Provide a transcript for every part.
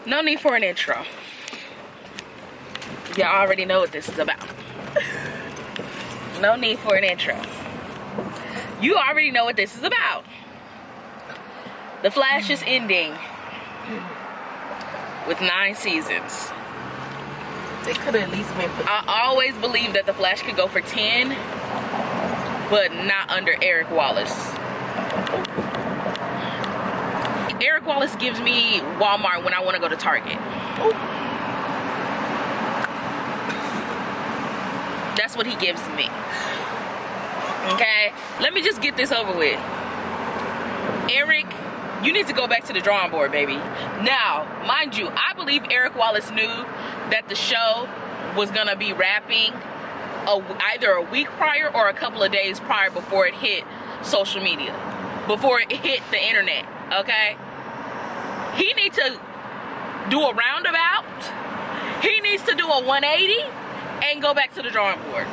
No need for an intro. Y'all already know what this is about. No need for an intro. You already know what this is about. The Flash is ending with 9 seasons. They could have at least went for 10. I always believed that The Flash could go for 10, but not under Eric Wallace. Eric Wallace gives me Walmart when I want to go to Target. That's what he gives me. Okay? Let me just get this over with. Eric, you need to go back to the drawing board, baby. Now, mind you, I believe Eric Wallace knew that the show was going to be wrapping either a week prior or a couple of days prior before it hit social media. Before it hit the internet, okay? He needs to do a roundabout. He needs to do a 180 and go back to the drawing board.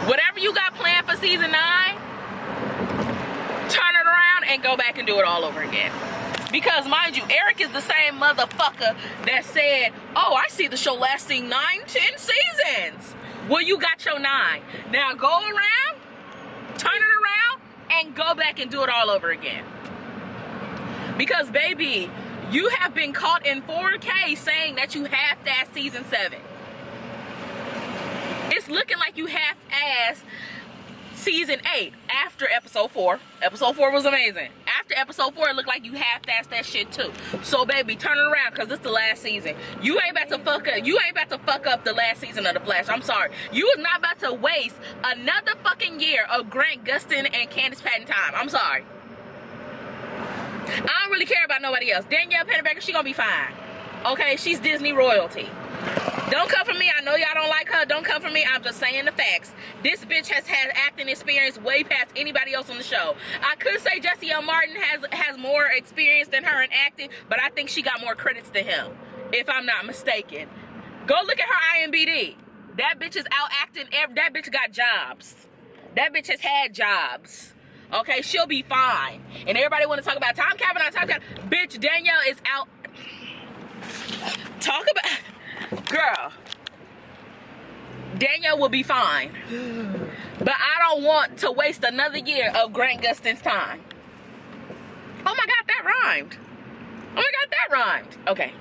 Whatever you got planned for season 9, turn it around and go back and do it all over again. Because mind you, Eric is the same motherfucker that said, oh, I see the show lasting 9, 10 seasons. Well, you got your 9. Now go around, turn it around, and go back and do it all over again. Because baby, you have been caught in 4K saying that you half-assed season 7. It's looking like you half-assed season 8 after episode 4. Episode 4 was amazing. After episode 4, it looked like you half-assed that shit too. So baby, turn it around, because it's the last season. You ain't about to fuck up. You ain't about to fuck up the last season of The Flash. I'm sorry. You is not about to waste another fucking year of Grant Gustin and Candace Patton time. I'm sorry. I don't really care about nobody else. Danielle Pennebaker, she gonna be fine. Okay, she's Disney royalty. Don't come for me. I know y'all don't like her. Don't come for me. I'm just saying the facts. This bitch has had acting experience way past anybody else on the show. I could say Jesse L. Martin has more experience than her in acting, but I think she got more credits than him, if I'm not mistaken. Go look at her IMDb. That bitch is out acting. That bitch got jobs. That bitch has had jobs. Okay, she'll be fine. And everybody want to talk about Tom Cavanaugh, bitch, Danielle is out. Talk about, girl, Danielle will be fine. But I don't want to waste another year of Grant Gustin's time. Oh my God, that rhymed. Oh my God, that rhymed. Okay,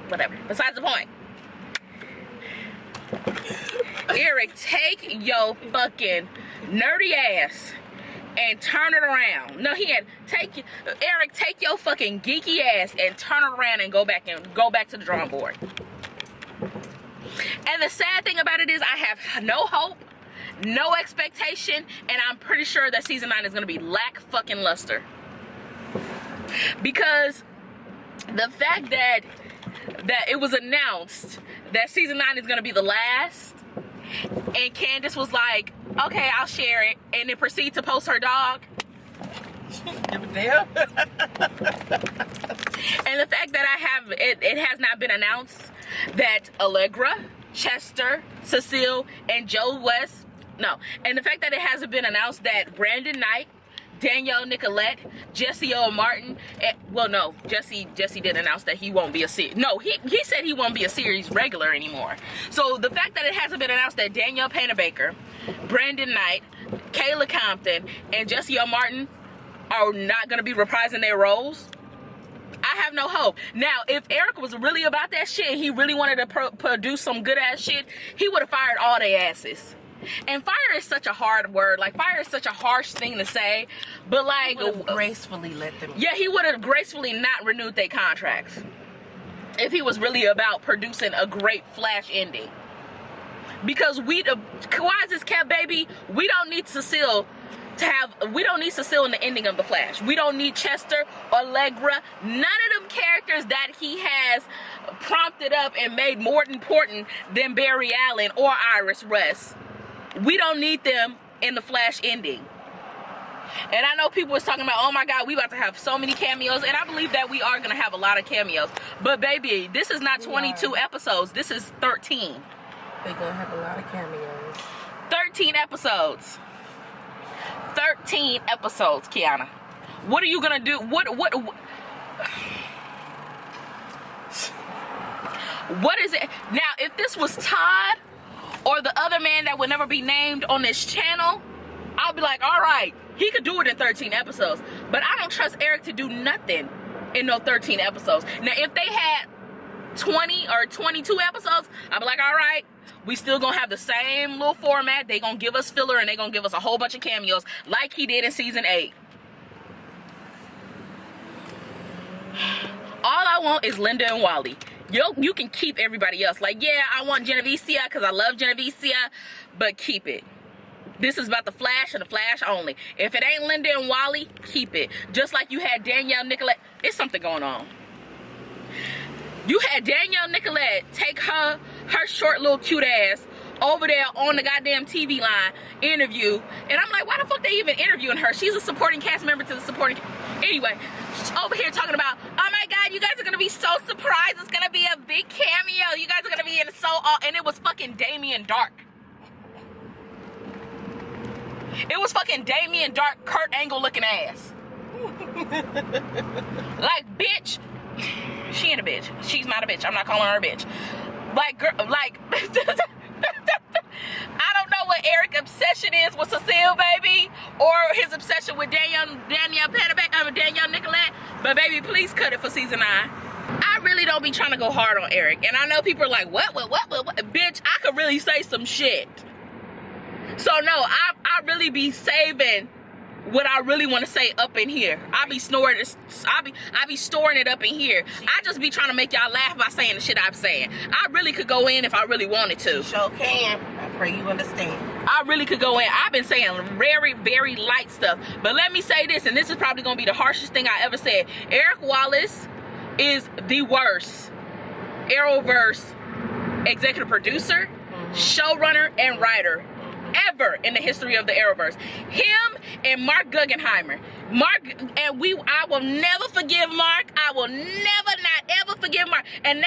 whatever. Besides the point. Eric, take your fucking nerdy ass and turn it around. No, Eric, take your fucking geeky ass and turn it around and go back to the drawing board. And the sad thing about it is I have no hope, no expectation, and I'm pretty sure that season 9 is gonna be lack fucking luster. Because the fact that it was announced that season 9 is gonna be the last, and Candace was like, okay, I'll share it, and then proceed to post her dog. Give a damn. And the fact that it has not been announced that Allegra, Chester, Cecile, and Joe West, and the fact that it hasn't been announced that Brandon Knight, Danielle Nicolette, Jesse O. Martin, Jesse didn't announce that he won't be a series. No, he said he won't be a series regular anymore. So the fact that it hasn't been announced that Danielle Pennebaker, Brandon Knight, Kayla Compton, and Jesse O. Martin are not going to be reprising their roles, I have no hope. Now, if Eric was really about that shit, he really wanted to produce some good ass shit, he would have fired all their asses. And fire is such a hard word. Like, fire is such a harsh thing to say. But like, he would have gracefully let them. Yeah, he would have gracefully not renewed their contracts if he was really about producing a great Flash ending. Because Kawhi's kept, baby. We don't need Cecile in the ending of The Flash. We don't need Chester, Allegra, none of them characters that he has prompted up and made more important than Barry Allen or Iris West. We don't need them in the Flash ending. And I know people was talking about, oh my God, we about to have so many cameos. And I believe that we are going to have a lot of cameos. But baby, this is not 22 episodes. This is 13. They're going to have a lot of cameos. 13 episodes. 13 episodes, Kiana. What are you going to do? What? What is it? Now, if this was Todd or the other man that would never be named on this channel, I'll be like, all right, he could do it in 13 episodes. But I don't trust Eric to do nothing in no 13 episodes. Now, if they had 20 or 22 episodes, I'll be like, all right, we still gonna have the same little format. They gonna give us filler and they gonna give us a whole bunch of cameos like he did in season 8. All I want is Linda and Wally. You can keep everybody else. Like, yeah, I want Geneviecia because I love Geneviecia, but keep it. This is about the Flash and the Flash only. If it ain't Linda and Wally, keep it. Just like you had Danielle Nicolette. It's something going on. You had Danielle Nicolette take her short little cute ass over there on the goddamn TV line interview. And I'm like, why the fuck they even interviewing her? She's a supporting cast member to the supporting. Anyway, she's over here talking about, oh my God, you guys are gonna be so surprised. It's gonna be a big cameo. You guys are gonna be in so all. And it was fucking Damien Dark. It was fucking Damien Dark, Kurt Angle looking ass. Like, bitch. She ain't a bitch. She's not a bitch. I'm not calling her a bitch. Like, girl, like, I don't know what Eric's obsession is with Cecile, baby, or his obsession with Danielle Nicolette, but baby, please cut it for season 9. I really don't be trying to go hard on Eric, and I know people are like, what? Bitch, I could really say some shit. So no, I really be saving what I really want to say up in here. I be storing it up in here. I just be trying to make y'all laugh by saying the shit I'm saying. I really could go in if I really wanted to. Sure can. I pray you understand. I really could go in. I've been saying very, very light stuff. But let me say this, and this is probably going to be the harshest thing I ever said. Eric Wallace is the worst Arrowverse executive producer, showrunner, and writer ever in the history of the Arrowverse. Him and Mark Guggenheimer. I will never forgive Mark. I will never not ever forgive Mark. And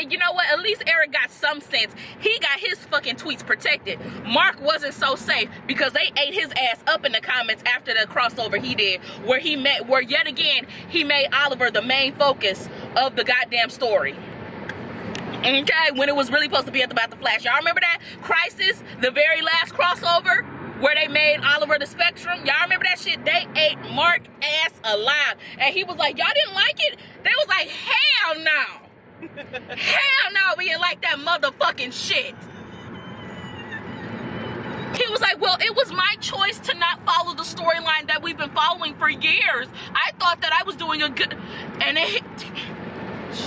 you know what? At least Eric got some sense. He got his fucking tweets protected. Mark wasn't so safe because they ate his ass up in the comments after the crossover he did, where yet again he made Oliver the main focus of the goddamn story. Okay, when it was really supposed to be about the Flash. Y'all remember that Crisis, the very last crossover where they made Oliver the Spectrum? Y'all remember that shit? They ate Mark ass alive. And he was like, y'all didn't like it? They was like, hell no. Hell no, we didn't like that motherfucking shit. He was like, well, it was my choice to not follow the storyline that we've been following for years. I thought that I was doing a good... And it...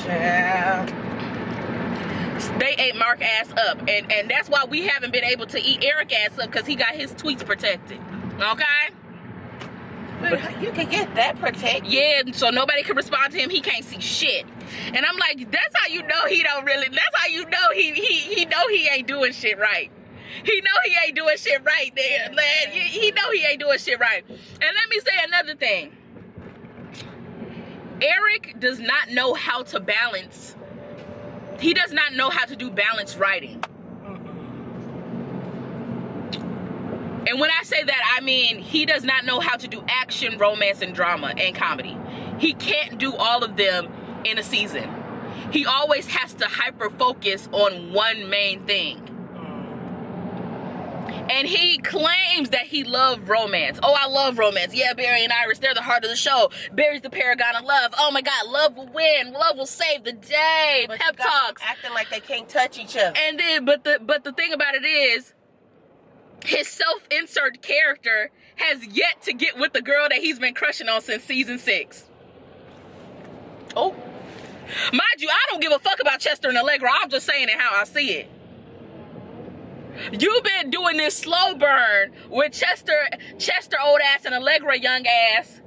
Child. They ate Mark ass up, and that's why we haven't been able to eat Eric ass up, because he got his tweets protected. Okay? But you can get that protected. Yeah, so nobody can respond to him. He can't see shit. And I'm like, that's how you know he don't really, that's how you know he know he ain't doing shit right. He know he ain't doing shit right there, man. He know he ain't doing shit right. And let me say another thing. Eric does not know how to balance. He does not know how to do balanced writing. And when I say that, I mean he does not know how to do action, romance, and drama, and comedy. He can't do all of them in a season. He always has to hyper-focus on one main thing. And he claims that he loved romance. Oh, I love romance. Yeah, Barry and Iris, they're the heart of the show. Barry's the paragon of love. Oh my God, love will win. Love will save the day. But Pep talks. Acting like they can't touch each other. And then, but the thing about it is, his self-insert character has yet to get with the girl that he's been crushing on since season 6. Oh. Mind you, I don't give a fuck about Chester and Allegra. I'm just saying it how I see it. You've been doing this slow burn with Chester old ass and Allegra young ass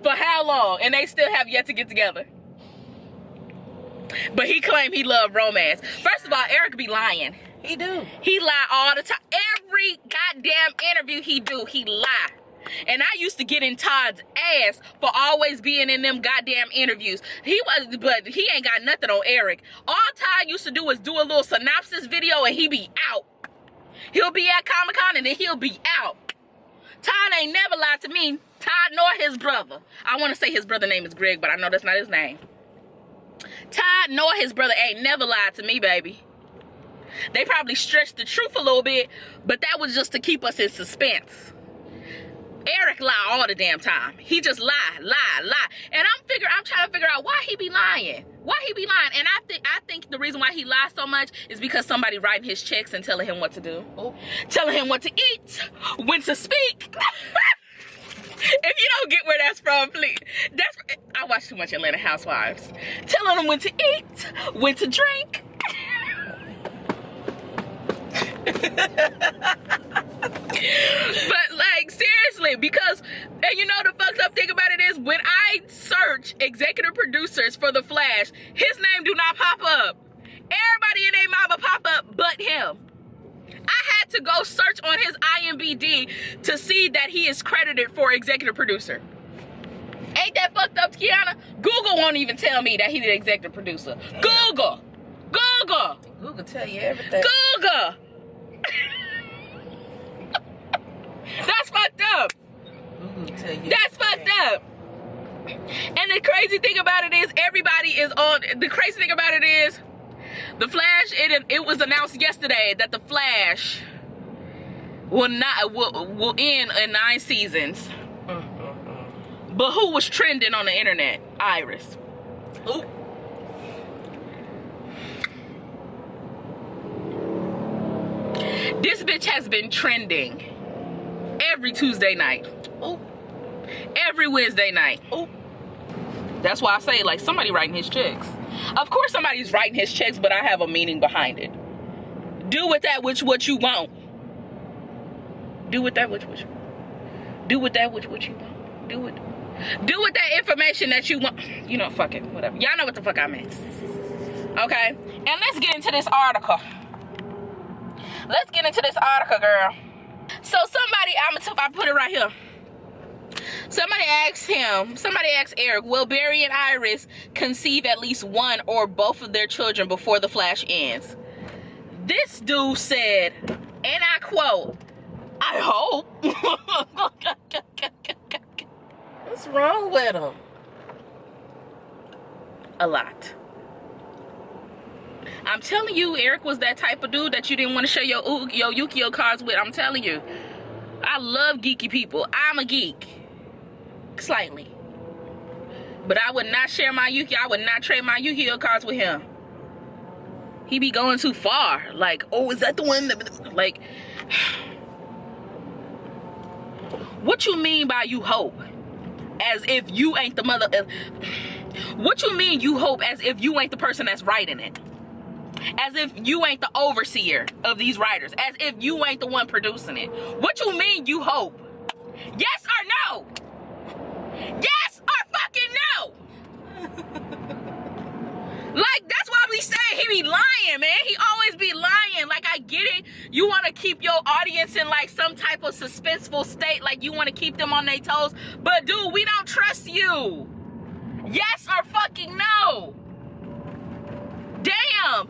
for how long? And they still have yet to get together. But he claimed he loved romance. First of all, Eric be lying. He do. He lie all the time. Every goddamn interview he do, he lie. And I used to get in Todd's ass for always being in them goddamn interviews. But he ain't got nothing on Eric. All Todd used to do is do a little synopsis video and he be out. He'll be at Comic-Con and then he'll be out. Todd ain't never lied to me. Todd nor his brother. I want to say his brother name is Greg, but I know that's not his name. Todd nor his brother ain't never lied to me, baby. They probably stretched the truth a little bit, but that was just to keep us in suspense. Eric lie all the damn time. He just lie. And I'm trying to figure out why he be lying. And I think the reason why he lies so much is because somebody writing his checks and telling him what to do. Oh. Telling him what to eat, when to speak. If you don't get where that's from, please. I watch too much Atlanta Housewives. Telling them when to eat, when to drink. But like, seriously, because, and you know the fucked up thing about it is, when I search executive producers for The Flash, his name do not pop up. Everybody in their mama pop up but him. I had to go search on his IMDb to see that he is credited for executive producer. Ain't that fucked up, Kiana? Google won't even tell me that he the executive producer. Google tell you everything. Google. That's fucked up. Tell you That's fucked up. And the crazy thing about it is, everybody is on. The crazy thing about it is, The Flash. It was announced yesterday that The Flash will end in 9 seasons. But who was trending on the internet? Iris. Ooh. This bitch has been trending every Tuesday night. Ooh. Every Wednesday night. Ooh. That's why I say, like, somebody writing his checks. Of course somebody's writing his checks, but I have a meaning behind it. Do with that which what you want. Do with that which you want. Do with that information that you want. You know, fuck it, whatever. Y'all know what the fuck I meant. Okay? And let's get into this article. Girl. So I put it right here. Somebody asked Eric, will Barry and Iris conceive at least one or both of their children before The Flash ends? This dude said, and I quote, I hope. What's wrong with him? A lot. I'm telling you, Eric was that type of dude that you didn't want to share your Yu-Gi-Oh cards with. I'm telling you. I love geeky people. I'm a geek. Slightly. But I would not share my Yu-Gi-Oh. I would not trade my Yu-Gi-Oh cards with him. He be going too far. Like, oh, is that the one that, like, what you mean by you hope? As if you ain't the mother. What you mean you hope as if you ain't the person that's writing it? As if you ain't the overseer of these writers. As if you ain't the one producing it. What you mean you hope? Yes or no? Yes or fucking no? Like, that's why we say he be lying, man. He always be lying. Like, I get it. You want to keep your audience in, like, some type of suspenseful state. Like, you want to keep them on their toes. But, dude, we don't trust you. Yes or fucking no? Damn.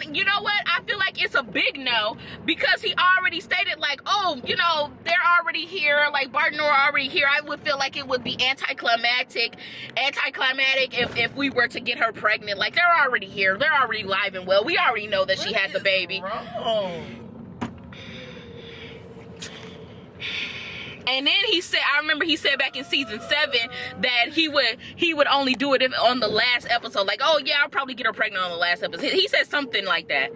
And you know what? I feel like it's a big no, because he already stated, like, oh, you know, they're already here, like Bart and Nora are already here. I would feel like it would be anticlimactic if we were to get her pregnant. Like, they're already here, they're already live and well. We already know that she had the baby. Wrong? And then he said, I remember he said back in season 7 that he would only do it if on the last episode. Like, oh yeah, I'll probably get her pregnant on the last episode. He said something like that.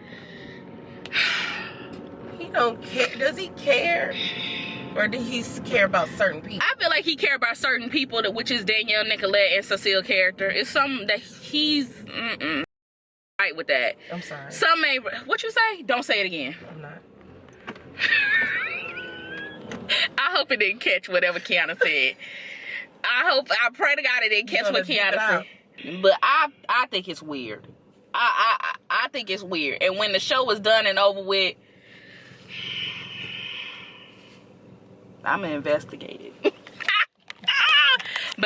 He don't care. Does he care? Or does he care about certain people? I feel like he care about certain people, which is Danielle Nicolette and Cecile character. It's something that he's right with that. I'm sorry. Some may, what you say? Don't say it again. I'm not. I hope it didn't catch whatever Kiana said. I pray to God it didn't catch what Kiana said. But I think it's weird. I think it's weird. And when the show was done and over with, I'm gonna investigate it. But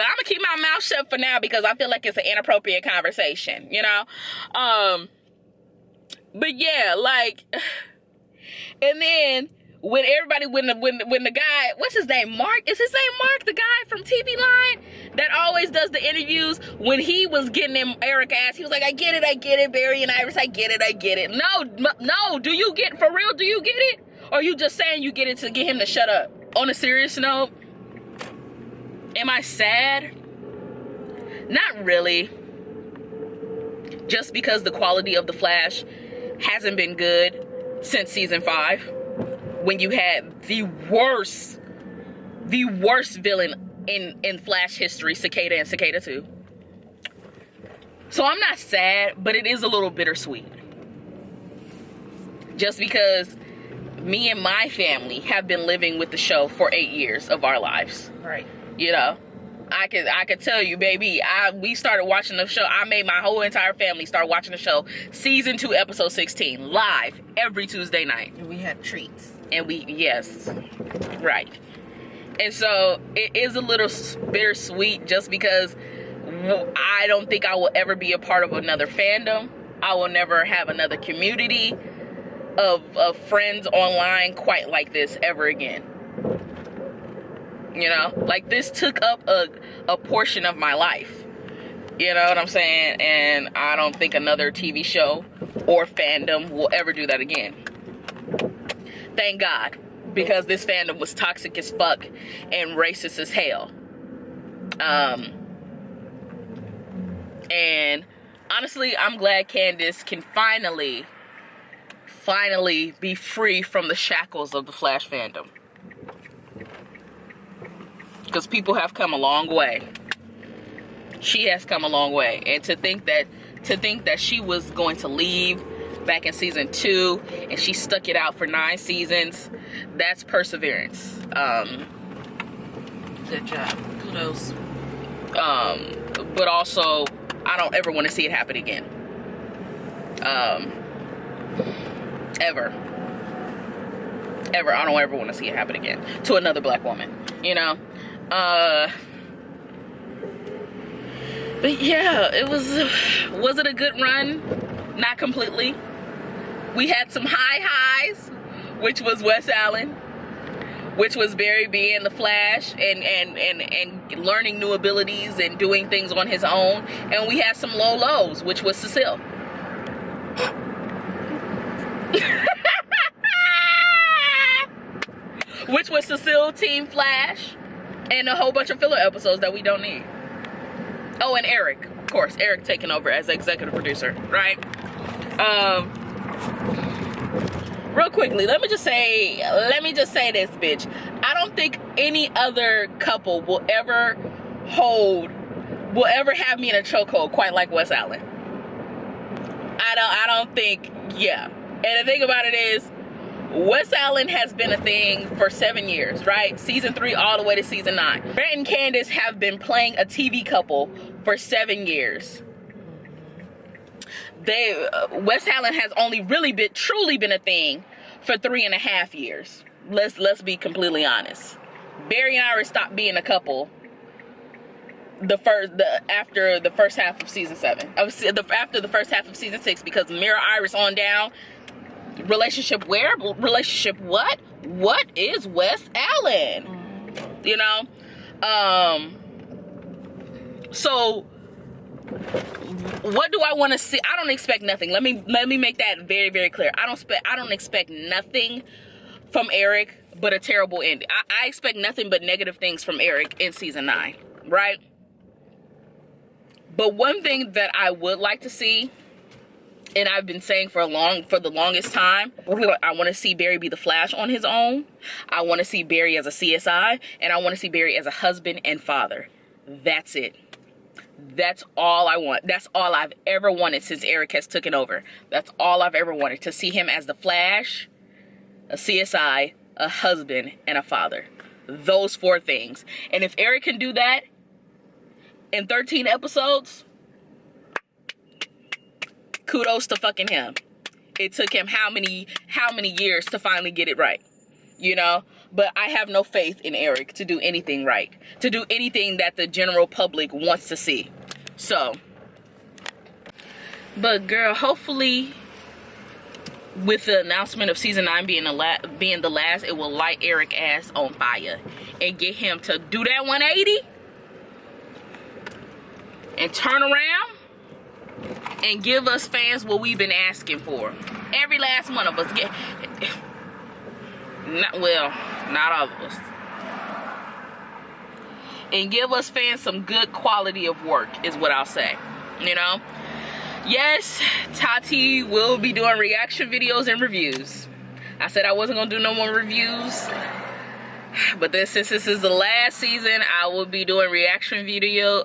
I'm gonna keep my mouth shut for now, because I feel like it's an inappropriate conversation, you know? But yeah, like, and then when everybody, when the guy, what's his name, Mark? Is his name Mark, the guy from TV Line that always does the interviews, when he was getting him Eric ass, he was like, I get it, Barry and Iris, I get it. No, do you get, for real, do you get it? Or are you just saying you get it to get him to shut up? On a serious note, am I sad? Not really. Just because the quality of The Flash hasn't been good since season 5, when you had the worst villain in Flash history, Cicada and Cicada 2. So I'm not sad, but it is a little bittersweet. Just because me and my family have been living with the show for 8 years of our lives. Right. You know, I could tell you, baby, we started watching the show. I made my whole entire family start watching the show. Season 2, episode 16, live every Tuesday night. And we had treats. And yes, right. And so it is a little bittersweet, just because I don't think I will ever be a part of another fandom. I will never have another community of friends online quite like this ever again. You know, like, this took up a portion of my life. You know what I'm saying? And I don't think another TV show or fandom will ever do that again. Thank God, because this fandom was toxic as fuck and racist as hell. And honestly, I'm glad Candace can finally be free from the shackles of the Flash fandom. Because people have come a long way. She has come a long way. And to think that she was going to leave back in season 2 and she stuck it out for 9 seasons, that's perseverance. Good job. Kudos. But also, I don't ever want to see it happen again. Ever. I don't ever want to see it happen again to another black woman, you know. But yeah, was it a good run? Not completely. We had some high highs, which was Wes Allen, which was Barry being the Flash and learning new abilities and doing things on his own. And we had some low lows, which was Cecile. Which was Cecile Team Flash, and a whole bunch of filler episodes that we don't need. Oh, and Eric, of course, Eric taking over as executive producer, right? Real quickly, let me just say this, bitch. I don't think any other couple will ever have me in a chokehold quite like Wes Allen. I don't think, yeah. And the thing about it is, Wes Allen has been a thing for 7 years, right? Season 3 all the way to season 9. Brett and Candace have been playing a TV couple for 7 years. Wes Allen has only really truly been a thing for 3.5 years. Let's be completely honest. Barry and Iris stopped being a couple after the first half of season 7. After the first half of season 6, because Mira Iris on down. Relationship where? Relationship what? What is Wes Allen? You know? So what do I want to see? I don't expect nothing. Let me make that very, very clear. I don't expect nothing from Eric but a terrible ending. I expect nothing but negative things from Eric in season 9, right? But one thing that I would like to see, and I've been saying for the longest time, I want to see Barry be the Flash on his own. I want to see Barry as a CSI, and I want to see Barry as a husband and father. That's it. That's all I want. That's all I've ever wanted since Eric has taken over. That's all I've ever wanted, to see him as the Flash, a CSI, a husband, and a father. Those 4 things. And if Eric can do that in 13 episodes, kudos to fucking him. It took him how many years to finally get it right, you know? But I have no faith in Eric to do anything right, to do anything that the general public wants to see. So, but girl, hopefully with the announcement of season 9 being the last, it will light Eric ass on fire and get him to do that 180 and turn around and give us fans what we've been asking for. Every last one of us not all of us. And give us fans some good quality of work is what I'll say. You know? Yes, Tati will be doing reaction videos and reviews. I said I wasn't gonna do no more reviews, but since this is the last season, I will be doing reaction videos,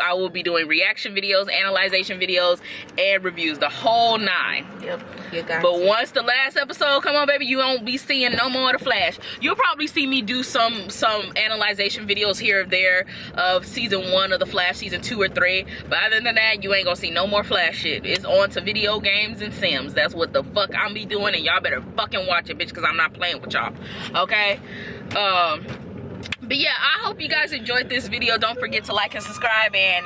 analyzation videos, and reviews, the whole 9. Yep, you got But once the last episode come on, baby, you won't be seeing no more of the Flash. You'll probably see me do some analyzation videos here or there of season 1 of the Flash, season 2 or 3. But other than that, you ain't gonna see no more Flash shit. It's on to video games and Sims. That's what the fuck I'm be doing, and y'all better fucking watch it, bitch, because I'm not playing with y'all. Okay? But yeah, I hope you guys enjoyed this video. Don't forget to like and subscribe, and